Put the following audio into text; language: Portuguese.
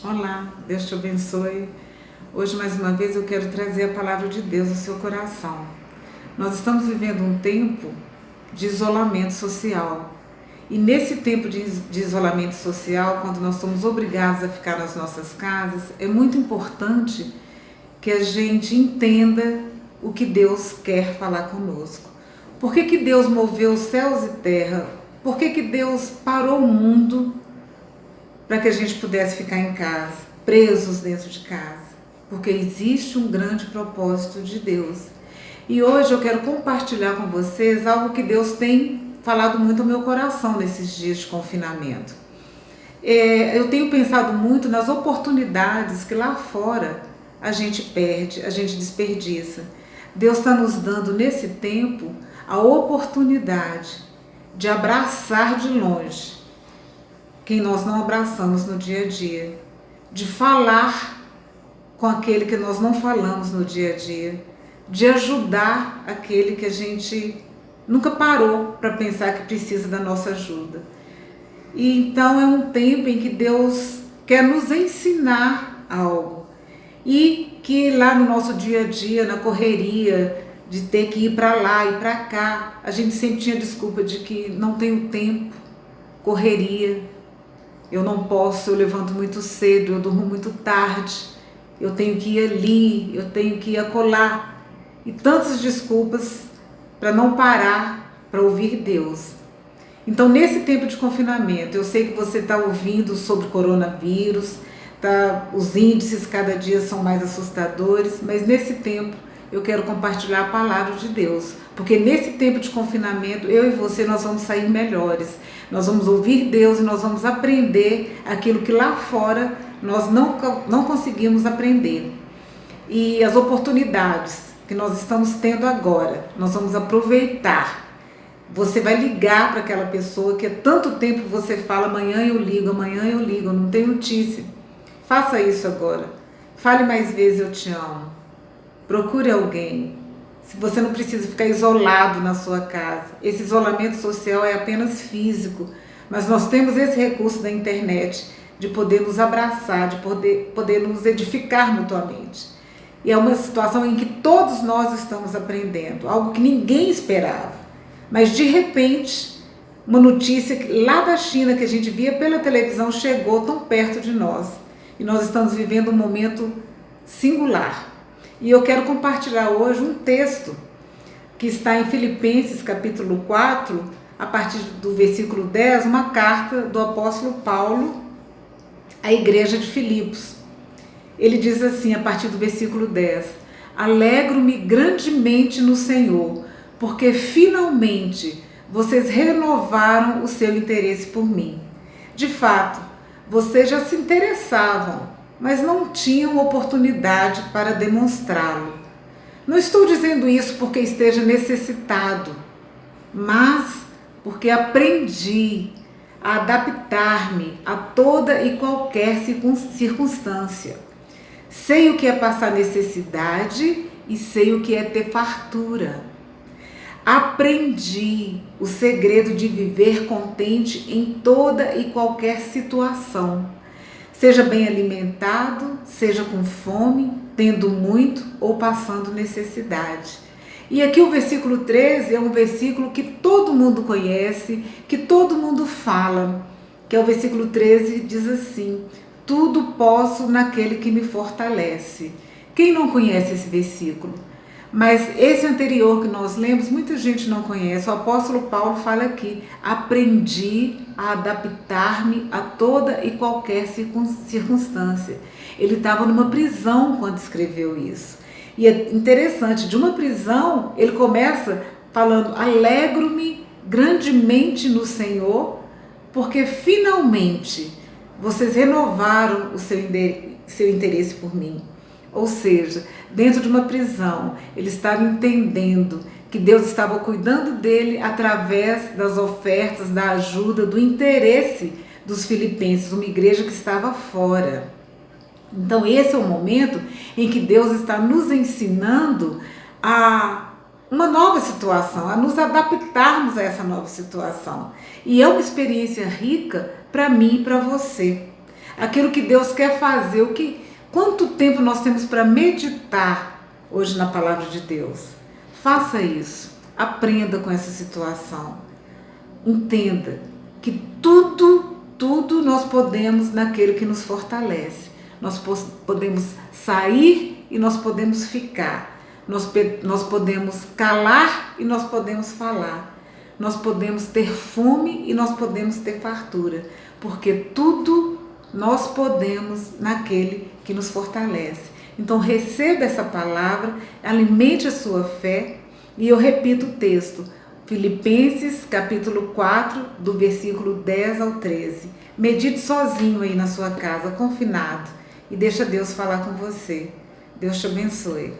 Olá, Deus te abençoe. Hoje, mais uma vez, eu quero trazer a palavra de Deus ao seu coração. Nós estamos vivendo um tempo de isolamento social. E nesse tempo de isolamento social, quando nós somos obrigados a ficar nas nossas casas, é muito importante que a gente entenda o que Deus quer falar conosco. Por que Deus moveu os céus e terra? Por que Deus parou o mundo para que a gente pudesse ficar em casa, presos dentro de casa? Porque existe um grande propósito de Deus. E hoje eu quero compartilhar com vocês algo que Deus tem falado muito ao meu coração nesses dias de confinamento. Eu tenho pensado muito nas oportunidades que lá fora a gente perde, a gente desperdiça. Deus está nos dando nesse tempo a oportunidade de abraçar de longe quem nós não abraçamos no dia a dia, de falar com aquele que nós não falamos no dia a dia, de ajudar aquele que a gente nunca parou para pensar que precisa da nossa ajuda. E então é um tempo em que Deus quer nos ensinar algo e que lá no nosso dia a dia, na correria de ter que ir para lá e para cá, a gente sempre tinha desculpa de que não tenho tempo, correria, eu não posso, eu levanto muito cedo, eu durmo muito tarde, eu tenho que ir ali, eu tenho que ir acolá. E tantas desculpas para não parar para ouvir Deus. Então, nesse tempo de confinamento, eu sei que você está ouvindo sobre coronavírus, os índices cada dia são mais assustadores, mas nesse tempo eu quero compartilhar a palavra de Deus, porque nesse tempo de confinamento, eu e você, nós vamos sair melhores. Nós vamos ouvir Deus e nós vamos aprender aquilo que lá fora nós não conseguimos aprender. E as oportunidades que nós estamos tendo agora, nós vamos aproveitar. Você vai ligar para aquela pessoa que há tanto tempo você fala, amanhã eu ligo, eu não tenho notícia. Faça isso agora. Fale mais vezes, eu te amo. Procure alguém. Se você não precisa ficar isolado na sua casa. Esse isolamento social é apenas físico, mas nós temos esse recurso da internet de poder nos abraçar, de poder nos edificar mutuamente. E é uma situação em que todos nós estamos aprendendo, algo que ninguém esperava. Mas de repente, uma notícia lá da China que a gente via pela televisão chegou tão perto de nós. E nós estamos vivendo um momento singular. E eu quero compartilhar hoje um texto que está em Filipenses capítulo 4, a partir do versículo 10, uma carta do apóstolo Paulo à igreja de Filipos. Ele diz assim, a partir do versículo 10, alegro-me grandemente no Senhor, porque finalmente vocês renovaram o seu interesse por mim. De fato, vocês já se interessavam, mas não tinham oportunidade para demonstrá-lo. Não estou dizendo isso porque esteja necessitado, mas porque aprendi a adaptar-me a toda e qualquer circunstância. Sei o que é passar necessidade e sei o que é ter fartura. Aprendi o segredo de viver contente em toda e qualquer situação. Seja bem alimentado, seja com fome, tendo muito ou passando necessidade. E aqui o versículo 13 é um versículo que todo mundo conhece, que todo mundo fala, que é o versículo 13, diz assim, tudo posso naquele que me fortalece. Quem não conhece esse versículo? Mas esse anterior que nós lemos, muita gente não conhece. O apóstolo Paulo fala aqui, aprendi a adaptar-me a toda e qualquer circunstância. Ele estava numa prisão quando escreveu isso. E é interessante, de uma prisão, ele começa falando, alegro-me grandemente no Senhor, porque finalmente vocês renovaram o seu interesse por mim. Ou seja, dentro de uma prisão, ele estava entendendo que Deus estava cuidando dele através das ofertas, da ajuda, do interesse dos filipenses, uma igreja que estava fora. Então esse é o momento em que Deus está nos ensinando a uma nova situação, a nos adaptarmos a essa nova situação. E é uma experiência rica para mim e para você. aquilo que Deus quer fazer, quanto tempo nós temos para meditar hoje na palavra de Deus. Faça isso, aprenda com essa situação, entenda que tudo nós podemos naquele que nos fortalece. Nós podemos sair e nós podemos ficar. Nós podemos calar e nós podemos falar. Nós podemos ter fome e nós podemos ter fartura. Porque tudo nós podemos naquele que nos fortalece. Então receba essa palavra, alimente a sua fé. E eu repito o texto. Filipenses capítulo 4, do versículo 10 ao 13. Medite sozinho aí na sua casa, confinado. E deixa Deus falar com você. Deus te abençoe.